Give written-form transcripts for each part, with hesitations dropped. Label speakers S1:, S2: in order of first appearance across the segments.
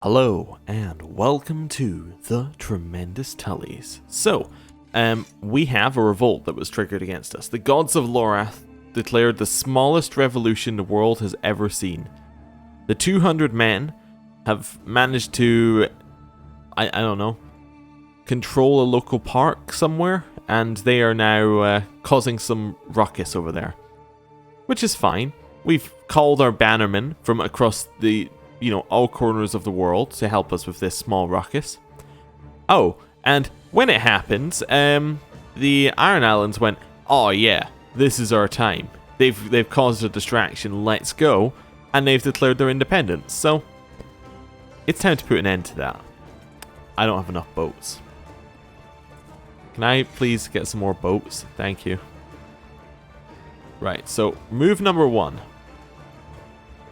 S1: Hello and welcome to the Tremendous Tullys. So, we have a revolt that was triggered against us. The gods of Lorath declared the smallest revolution the world has ever seen. The 200 men have managed to, I don't know, control a local park somewhere, and they are now causing some ruckus over there. Which is fine. We've called our bannermen from across the all corners of the world to help us with this small ruckus. Oh, and when it happened, the Iron Islands went, oh yeah, this is our time. They've caused a distraction, let's go. And they've declared their independence, so it's time to put an end to that. I don't have enough boats. Can I please get some more boats? Thank you. Right, so move number 1.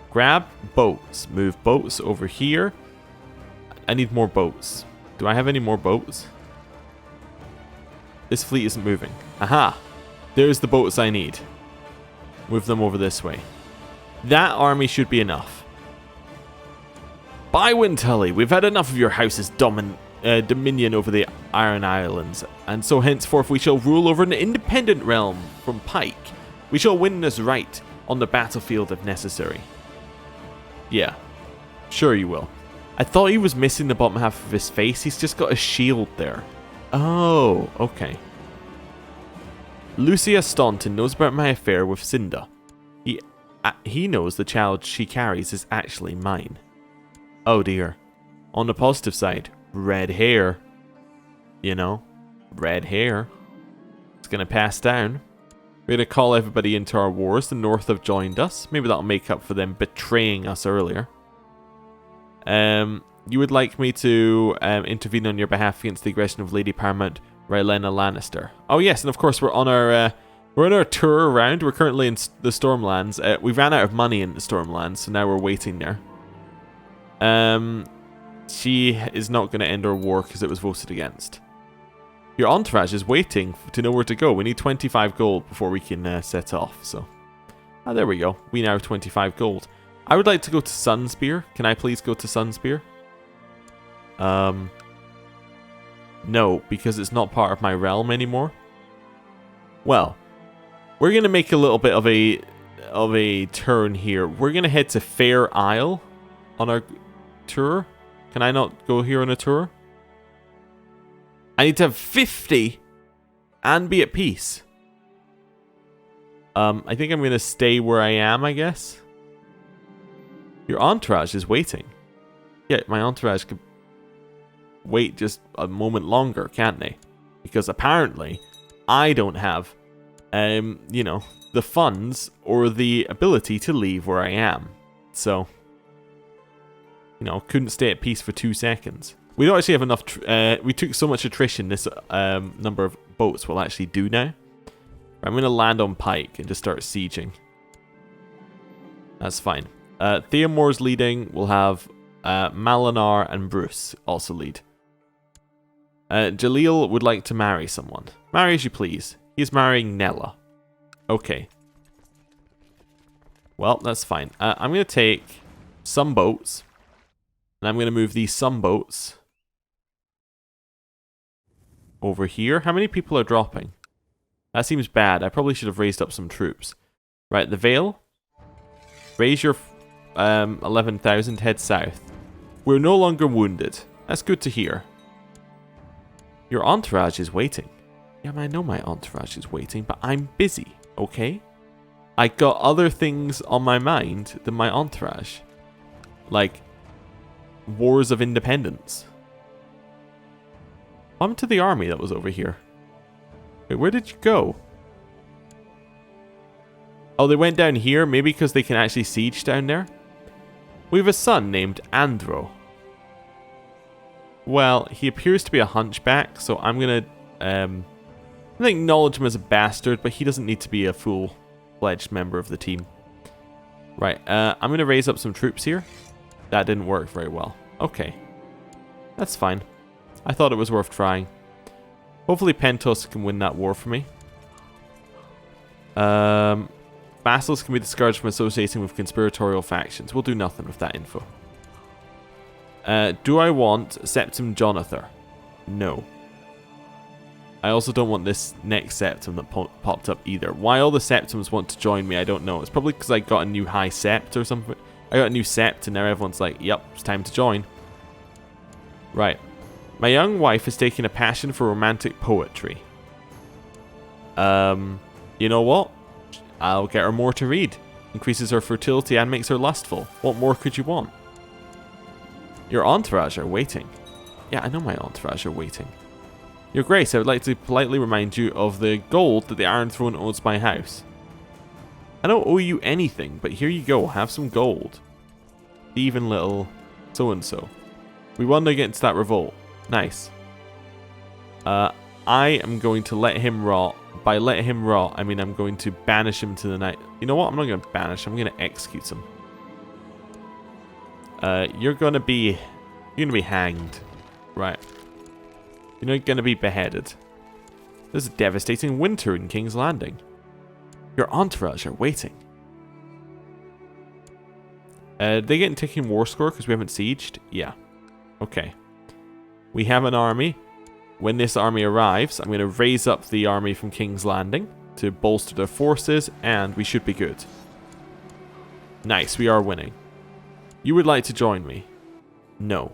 S1: Grab boats. Move boats over here. I need more boats. Do I have any more boats? This fleet isn't moving. Aha! There's the boats I need. Move them over this way. That army should be enough. Bywin Tully, we've had enough of your house's dominion over the Iron Islands, and so henceforth we shall rule over an independent realm from Pike. We shall win this right on the battlefield if necessary. Yeah, sure you will. I thought he was missing the bottom half of his face. He's just got a shield there. Oh, okay. Lucia Staunton knows about my affair with Cinda. He knows the child she carries is actually mine. Oh dear. On the positive side, red hair. You know, red hair. It's gonna pass down. We're going to call everybody into our wars. The North have joined us. Maybe that'll make up for them betraying us earlier. You would like me to intervene on your behalf against the aggression of Lady Paramount Rylena Lannister. Oh yes, and of course we're on our tour around. We're currently in the Stormlands. We ran out of money in the Stormlands, so now we're waiting there. She is not going to end our war because it was voted against. Your entourage is waiting to know where to go. We need 25 gold before we can set off. So, there we go. We now have 25 gold. I would like to go to Sunspear. Can I please go to Sunspear? No, because it's not part of my realm anymore. Well, we're gonna make a little bit of a turn here. We're gonna head to Fair Isle on our tour. Can I not go here on a tour? I need to have 50 and be at peace. I think I'm going to stay where I am, I guess. Your entourage is waiting. Yeah, my entourage could wait just a moment longer, can't they? Because apparently, I don't have, the funds or the ability to leave where I am. So, couldn't stay at peace for 2 seconds. We don't actually have enough, we took so much attrition this number of boats will actually do now. I'm going to land on Pike and just start sieging. That's fine. Theomore's leading. We'll have Malinar and Bruce also lead. Jaleel would like to marry someone. Marry as you please. He's marrying Nella. Okay. Well, that's fine. I'm going to take some boats. And I'm going to move these some boats over here. How many people are dropping? That seems bad. I probably should have raised up some troops. Right, the Vale. Raise your 11,000. Head south. We're no longer wounded. That's good to hear. Your entourage is waiting. Yeah, I know my entourage is waiting, but I'm busy, okay? I got other things on my mind than my entourage. Like Wars of Independence. Come to the army that was over here. Wait, where did you go? Oh, they went down here, maybe because they can actually siege down there? We have a son named Andro. Well, he appears to be a hunchback, so I'm gonna acknowledge him as a bastard, but he doesn't need to be a full-fledged member of the team. Right, I'm gonna raise up some troops here. That didn't work very well. Okay. That's fine. I thought it was worth trying. Hopefully Pentos can win that war for me. Vassals can be discouraged from associating with conspiratorial factions. We'll do nothing with that info. Do I want Septim Jonathan? No. I also don't want this next Septim that popped up either. Why all the Septims want to join me, I don't know. It's probably because I got a new high Sept or something. I got a new Sept and now everyone's like, yep, it's time to join. Right. My young wife has taken a passion for romantic poetry. You know what? I'll get her more to read. Increases her fertility and makes her lustful. What more could you want? Your entourage are waiting. Yeah, I know my entourage are waiting. Your Grace, I would like to politely remind you of the gold that the Iron Throne owns my house. I don't owe you anything, but here you go, have some gold. Even little so-and-so. We won against that revolt. Nice. I am going to let him rot. By let him rot, I mean I'm going to banish him to the night. You know what? I'm not going to banish. I'm going to execute him. You're going to be hanged. Right. You're not going to be beheaded. There's a devastating winter in King's Landing. Your entourage are waiting. They get a ticking war score because we haven't sieged? Yeah. Okay. We have an army. When this army arrives, I'm going to raise up the army from King's Landing to bolster their forces, and we should be good. Nice, we are winning. You would like to join me? No.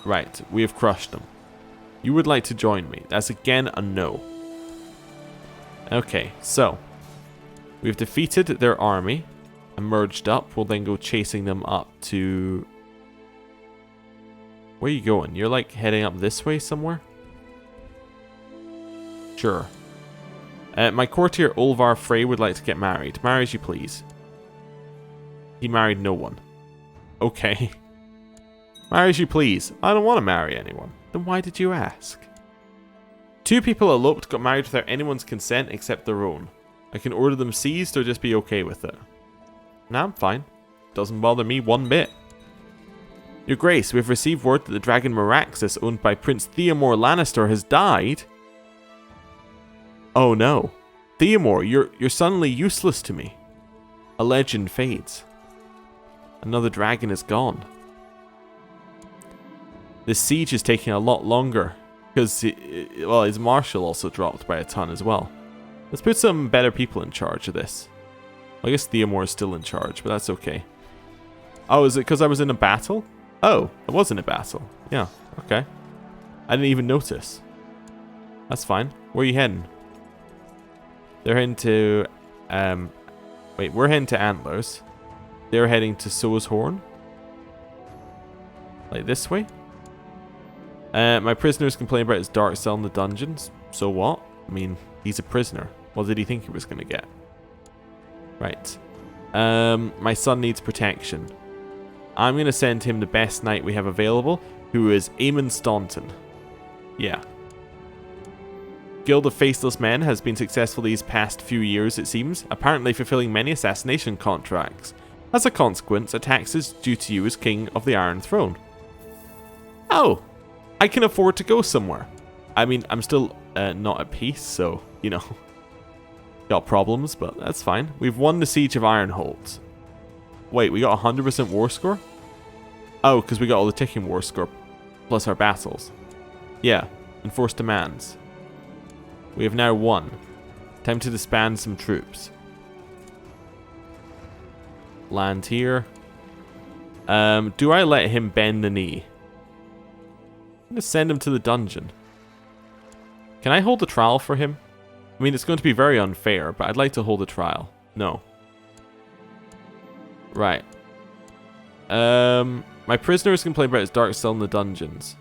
S1: Right, we have crushed them. You would like to join me? That's again a no. Okay, so we've defeated their army and merged up. We'll then go chasing them up to... Where are you going? You're like heading up this way somewhere? Sure. My courtier Ulvar Frey would like to get married. Marry as you please. He married no one. Okay. Marry as you please. I don't want to marry anyone. Then why did you ask? 2 people eloped, got married without anyone's consent except their own. I can order them seized or just be okay with it. Nah, I'm fine. Doesn't bother me one bit. Your Grace, we have received word that the dragon Meraxus, owned by Prince Theomore Lannister, has died. Oh no. Theomore, you're suddenly useless to me. A legend fades. Another dragon is gone. This siege is taking a lot longer. Because, well, his marshal also dropped by a ton as well. Let's put some better people in charge of this. I guess Theomore is still in charge, but that's okay. Oh, is it because I was in a battle? Oh, I was in a battle. Yeah, okay. I didn't even notice. That's fine. Where are you heading? They're heading to... wait, we're heading to Antlers. They're heading to So's Horn. Like this way? My prisoners complain about his dark cell in the dungeons. So what? I mean, he's a prisoner. What did he think he was going to get? Right. My son needs protection. I'm going to send him the best knight we have available, who is Aemon Staunton. Yeah. Guild of Faceless Men has been successful these past few years, it seems, apparently fulfilling many assassination contracts. As a consequence, a tax is due to you as King of the Iron Throne. Oh! I can afford to go somewhere. I mean, I'm still not at peace, so, you know. Got problems, but that's fine. We've won the Siege of Ironhold. Wait, we got 100% war score? Oh, because we got all the ticking war score, plus our battles. Yeah, enforce demands. We have now won. Time to disband some troops. Land here. Do I let him bend the knee? I'm going to send him to the dungeon. Can I hold a trial for him? I mean, it's going to be very unfair, but I'd like to hold a trial. No. Right. My prisoners complain about his dark cell in the dungeons.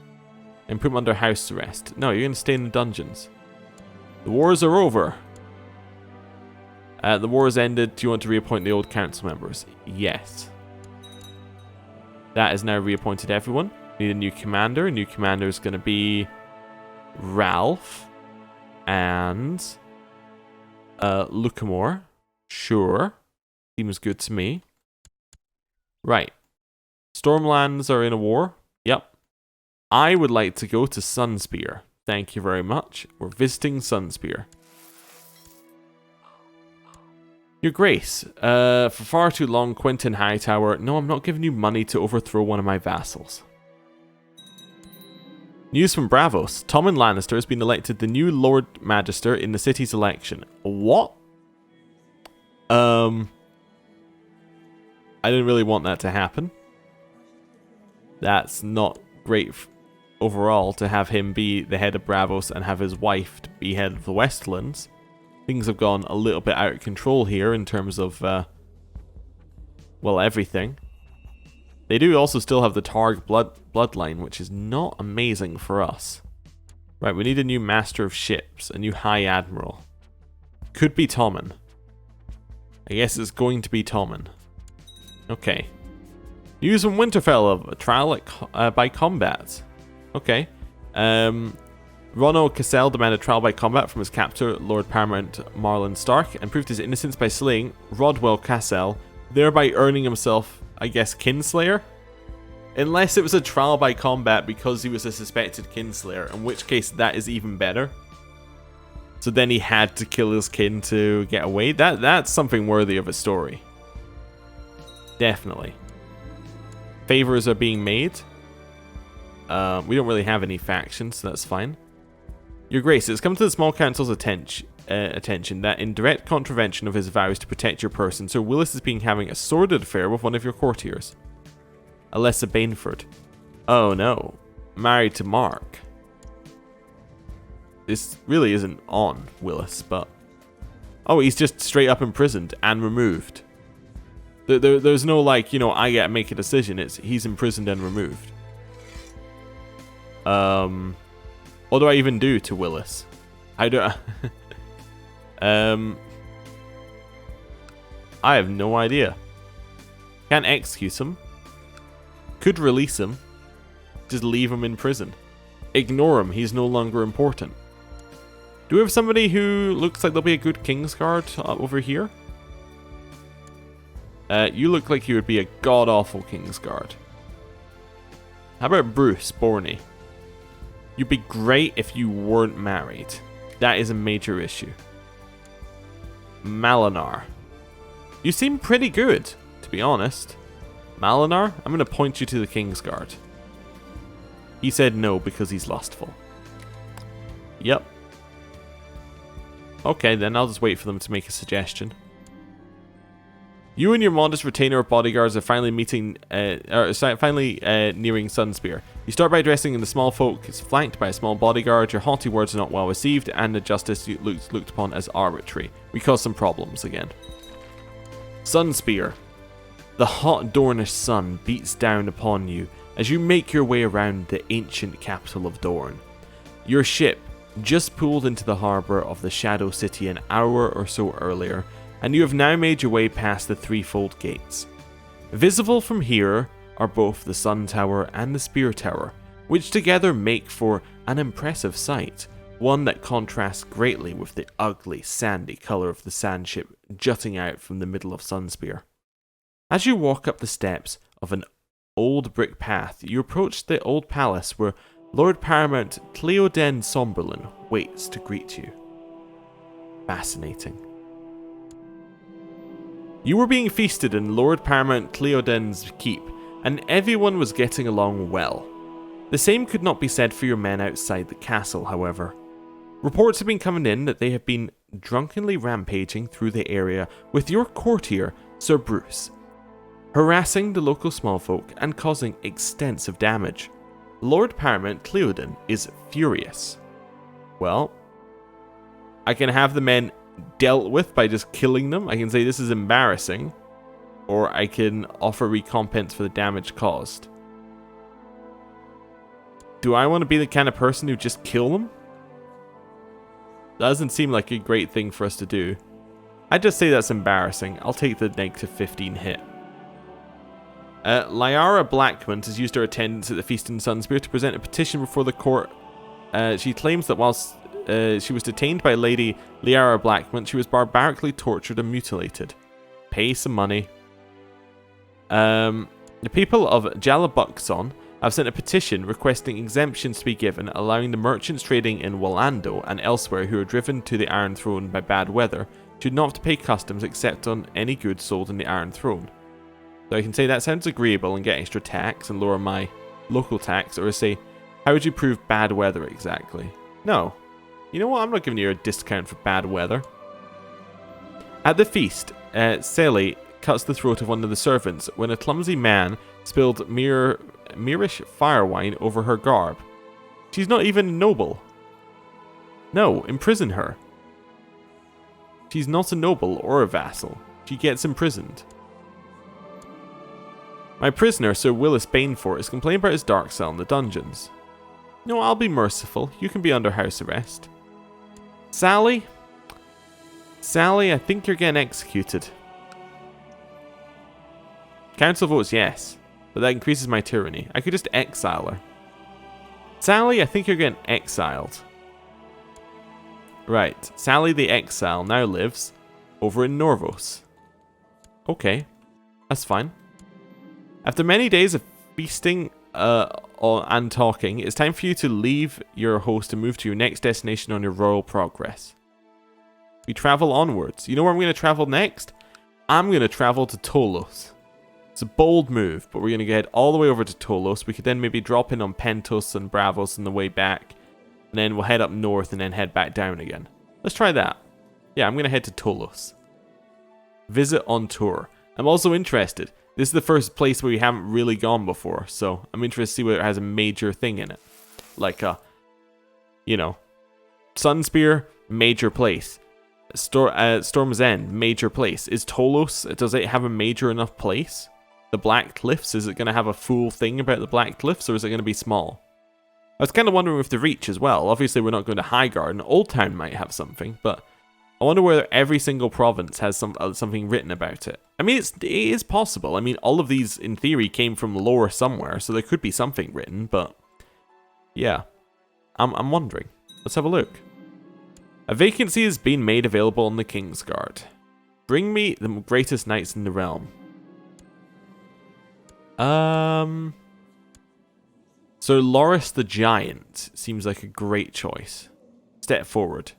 S1: And put him under house arrest. No, you're going to stay in the dungeons. The wars are over. The war has ended. Do you want to reappoint the old council members? Yes. That is now reappointed everyone. Need a new commander. A new commander is going to be Ralph. And Lucamore. Sure. Seems good to me. Right. Stormlands are in a war. Yep. I would like to go to Sunspear. Thank you very much. We're visiting Sunspear. Your Grace, for far too long, Quentin Hightower. No, I'm not giving you money to overthrow one of my vassals. News from Bravos. Tommen Lannister has been elected the new Lord Magister in the city's election. What? I didn't really want that to happen. That's not great overall to have him be the head of Bravos and have his wife to be head of the Westlands. Things have gone a little bit out of control here in terms of, well, everything. They do also still have the Targ bloodline, which is not amazing for us. Right, we need a new Master of Ships, a new High Admiral. Could be Tommen. I guess it's going to be Tommen. Okay. News from Winterfell of a trial by combat. Okay. Ronald Cassell demanded trial by combat from his captor, Lord Paramount Marlon Stark, and proved his innocence by slaying Rodwell Cassell, thereby earning himself, I guess, Kinslayer? Unless it was a trial by combat because he was a suspected Kinslayer, in which case that is even better. So then he had to kill his kin to get away. That's something worthy of a story. Definitely. Favors are being made. We don't really have any factions, so that's fine. Your Grace, it's come to the small council's attention that in direct contravention of his vows to protect your person, Sir Willis has been having a sordid affair with one of your courtiers. Alessa Bainford. Oh no. Married to Mark. This really isn't on Willis, but... Oh, he's just straight up imprisoned and removed. There's no, like, you know, I gotta make a decision. It's he's imprisoned and removed. What do I even do to Willis? I don't... I have no idea. Can't execute him. Could release him. Just leave him in prison. Ignore him, he's no longer important. Do we have somebody who looks like they'll be a good Kingsguard over here? You look like you would be a god-awful Kingsguard. How about Bruce Borney? You'd be great if you weren't married. That is a major issue. Malinar. You seem pretty good, to be honest. Malinar, I'm going to point you to the Kingsguard. He said no because he's lustful. Yep. Okay, then I'll just wait for them to make a suggestion. You and your modest retainer of bodyguards are finally nearing Sunspear. You start by addressing the small folk, is flanked by a small bodyguard. Your haughty words are not well received, and the justice looked upon as arbitrary. We cause some problems again. Sunspear. The hot Dornish sun beats down upon you as you make your way around the ancient capital of Dorne. Your ship just pulled into the harbour of the Shadow City an hour or so earlier, and you have now made your way past the threefold gates. Visible from here are both the Sun Tower and the Spear Tower, which together make for an impressive sight, one that contrasts greatly with the ugly, sandy colour of the sand ship jutting out from the middle of Sunspear. As you walk up the steps of an old brick path, you approach the old palace where Lord Paramount Cleoden Somberlin waits to greet you. Fascinating. You were being feasted in Lord Paramount Cleoden's keep, and everyone was getting along well. The same could not be said for your men outside the castle, however. Reports have been coming in that they have been drunkenly rampaging through the area with your courtier, Sir Bruce, harassing the local smallfolk and causing extensive damage. Lord Paramount Cleoden is furious. Well, I can have the men dealt with by just killing them. I can say this is embarrassing, or I can offer recompense for the damage caused. Do I want to be the kind of person who just kill them? That doesn't seem like a great thing for us to do. I'd just say that's embarrassing. I'll take the negative 15 hit. Lyara Blackman has used her attendance at the feast in Sunspear to present a petition before the court. She claims that whilst she was detained by Lady Lyara Blackman, she was barbarically tortured and mutilated. Pay some money. The people of Jalabuxon have sent a petition requesting exemptions to be given, allowing the merchants trading in Wallando and elsewhere who are driven to the Iron Throne by bad weather should not have to pay customs except on any goods sold in the Iron Throne. So I can say that sounds agreeable and get extra tax and lower my local tax, or say, how would you prove bad weather exactly? No. You know what, I'm not giving you a discount for bad weather. At the feast, Sally cuts the throat of one of the servants when a clumsy man spilled Mirish fire wine over her garb. She's not even noble. No, imprison her. She's not a noble or a vassal. She gets imprisoned. My prisoner, Sir Willis Banefort, is complaining about his dark cell in the dungeons. No, I'll be merciful. You can be under house arrest. Sally? Sally, I think you're getting executed. Council votes yes, but that increases my tyranny. I could just exile her. Sally, I think you're getting exiled. Right, Sally the Exile now lives over in Norvos. Okay, that's fine. After many days of feasting and talking, it's time for you to leave your host and move to your next destination on your royal progress. We travel onwards. You know where I'm going to travel next? I'm going to travel to Tullys. It's a bold move, but we're going to get all the way over to Tullys. We could then maybe drop in on Pentos and Bravos on the way back. And then we'll head up north and then head back down again. Let's try that. Yeah, I'm going to head to Tullys. Visit on tour. I'm also interested. This is the first place where we haven't really gone before. So I'm interested to see whether it has a major thing in it. Like you know, Sunspear, major place. Storm's End, major place. Is Tullys, does it have a major enough place? The Black Cliffs, is it going to have a full thing about the Black Cliffs, or is it going to be small? I was kind of wondering with the reach as well. Obviously, we're not going to Highgarden. Old Town might have something, but I wonder whether every single province has something written about it. I mean, it is possible. I mean, all of these, in theory, came from lore somewhere, so there could be something written, but yeah. I'm wondering. Let's have a look. A vacancy has been made available on the Kingsguard. Bring me the greatest knights in the realm. So Loris the Giant seems like a great choice. Step forward.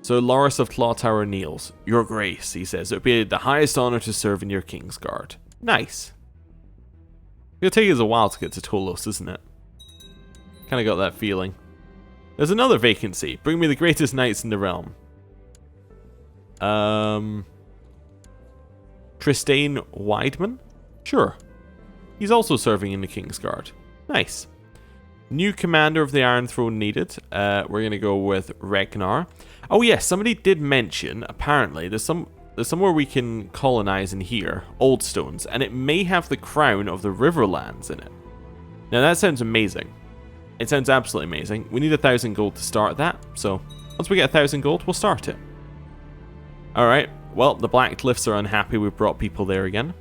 S1: So Loris of Claw Tower kneels. Your Grace, he says, it would be the highest honor to serve in your Kingsguard. Nice. It'll take us a while to get to Tullys, isn't it? Kind of got that feeling. There's another vacancy. Bring me the greatest knights in the realm. Tristane Wideman? Sure. He's also serving in the Kingsguard. Nice. New commander of the Iron Throne needed. We're going to go with Ragnar. Oh yes, somebody did mention, apparently, there's somewhere we can colonize in here. Old Stones. And it may have the crown of the Riverlands in it. Now that sounds amazing. It sounds absolutely amazing. We need 1,000 gold to start that. So once we get 1,000 gold, we'll start it. Alright. Well, the Black Cliffs are unhappy we've brought people there again.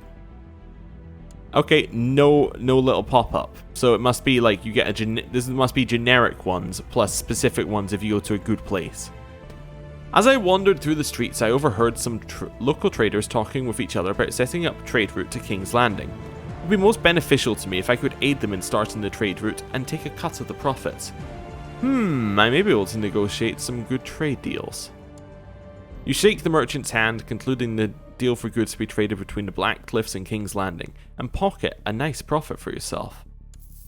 S1: Okay, no little pop-up. So it must be like you get this must be generic ones plus specific ones if you go to a good place. As I wandered through the streets, I overheard some local traders talking with each other about setting up a trade route to King's Landing. It would be most beneficial to me if I could aid them in starting the trade route and take a cut of the profits. I may be able to negotiate some good trade deals. You shake the merchant's hand, concluding the deal for goods to be traded between the Black Cliffs and King's Landing, and pocket a nice profit for yourself.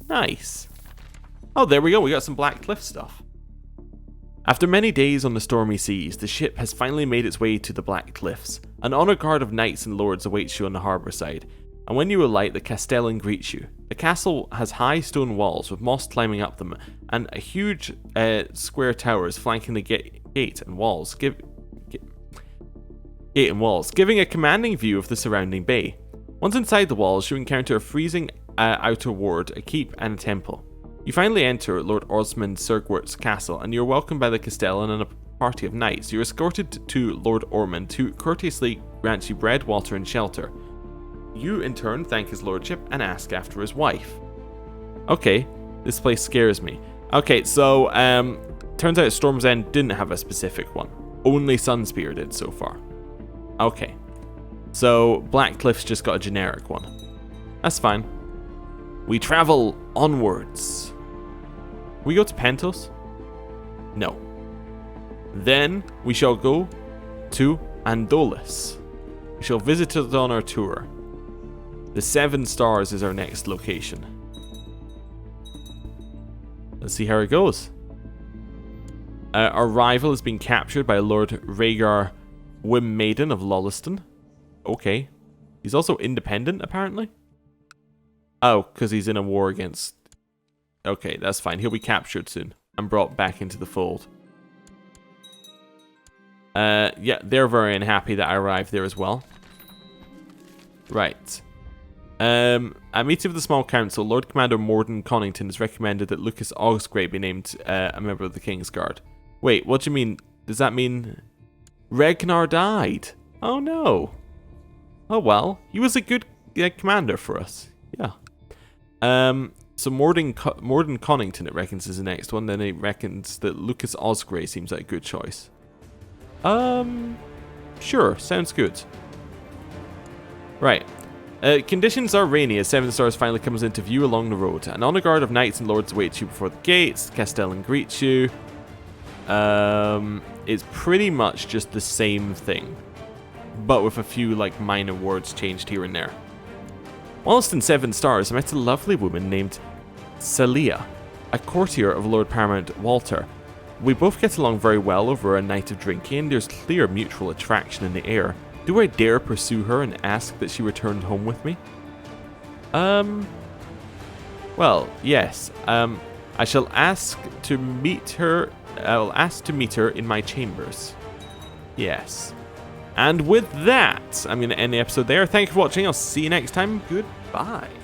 S1: Nice. Oh, there we go, we got some Black Cliff stuff. After many days on the stormy seas, the ship has finally made its way to the Black Cliffs. An honor guard of knights and lords awaits you on the harbour side, and when you alight, the Castellan greets you. The castle has high stone walls with moss climbing up them, and a huge square towers flanking the gate and walls, giving a commanding view of the surrounding bay. Once inside the walls, you encounter a freezing outer ward, a keep, and a temple. You finally enter Lord Osmond Sergwert's castle, and you're welcomed by the Castellan and a party of knights. You're escorted to Lord Ormond, who courteously grants you bread, water, and shelter. You, in turn, thank his lordship and ask after his wife. Okay, this place scares me. Okay, so, turns out Storm's End didn't have a specific one. Only Sunspear did so far. Okay, so Black Cliff's just got a generic one. That's fine. We travel onwards. We go to Pentos? No. Then we shall go to Andolis. We shall visit it on our tour. The 7 Stars is our next location. Let's see how it goes. Our rival has been captured by Lord Rhaegar Wymmaiden of Lolliston. Okay. He's also independent, apparently. Oh, because he's in a war against... Okay, that's fine. He'll be captured soon and brought back into the fold. Yeah, they're very unhappy that I arrived there as well. Right. At meeting of the small council, Lord Commander Morden Connington has recommended that Lucas Osgrey be named a member of the King's Guard. Wait, what do you mean? Does that mean Ragnar died? Oh no. Oh well, he was a good commander for us. Yeah. So Morden Connington, it reckons, is the next one. Then it reckons that Lucas Osgrey seems like a good choice. Sure, sounds good. Right. Conditions are rainy as 7 Stars finally comes into view along the road. An honor guard of knights and lords awaits you before the gates. Castellan greets you. It's pretty much just the same thing, but with a few like minor words changed here and there. Whilst in 7 Stars, I met a lovely woman named Celia, a courtier of Lord Paramount Walter. We both get along very well over a night of drinking, and there's clear mutual attraction in the air. Do I dare pursue her and ask that she return home with me? Well, yes. I shall ask to meet her. I will ask to meet her in my chambers. Yes. And with that, I'm going to end the episode there. Thank you for watching. I'll see you next time. Goodbye.